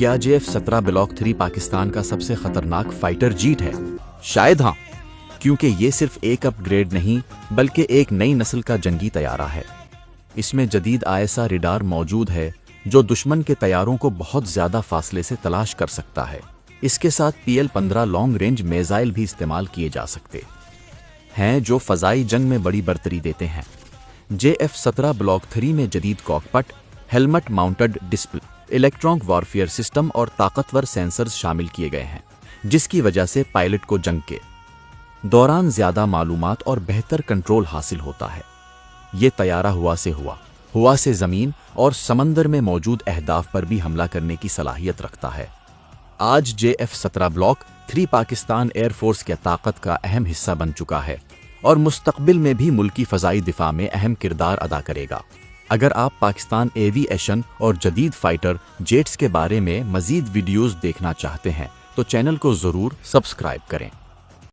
क्या JF-17 block 3 Pakistan का सबसे खतरनाक फाइटर जेट है? शायद हाँ, क्योंकि ये सिर्फ एक अपग्रेड नहीं बल्कि एक नई नस्ल का जंगी तैयारा है। इसमें जदीद ISR रेडार मौजूद है जो दुश्मन के तैयारों को बहुत ज़्यादा फासले से तलाश कर सकता है। इसके साथ PL-15 लॉन्ग रेंज मिसाइल भी इस्तेमाल किए जा सकते हैं जो फ़ज़ाई जंग में बड़ी बरतरी देते हैं। JF-17 ब्लॉक 3 में जदीद cockpit, helmet mounted display, electronic warfare system और ताकतवर सेंसर्स शामिल किए गए हैं, जिसकी वजह से पायलट को जंग के दौरान ज़्यादा मालूमात और बेहतर कंट्रोल हासिल होता है। ये तैयारा हवा से ज़मीन और समंदर में मौजूद अहदाफ पर भी हमला करने की सलाहियत रखता है। आज JF-17 ब्लॉक 3 पाकिस्तान एयरफोर्स के ताकत का अहम हिस्सा बन चुका है और मुस्तकबिल में भी मुल्की फ़ज़ाई दिफा में अहम किरदार अदा करेगा। अगर आप पाकिस्तान एविएशन और जदीद फाइटर जेट्स के बारे में मज़ीद वीडियोज़ देखना चाहते हैं तो चैनल को ज़रूर सब्सक्राइब करें।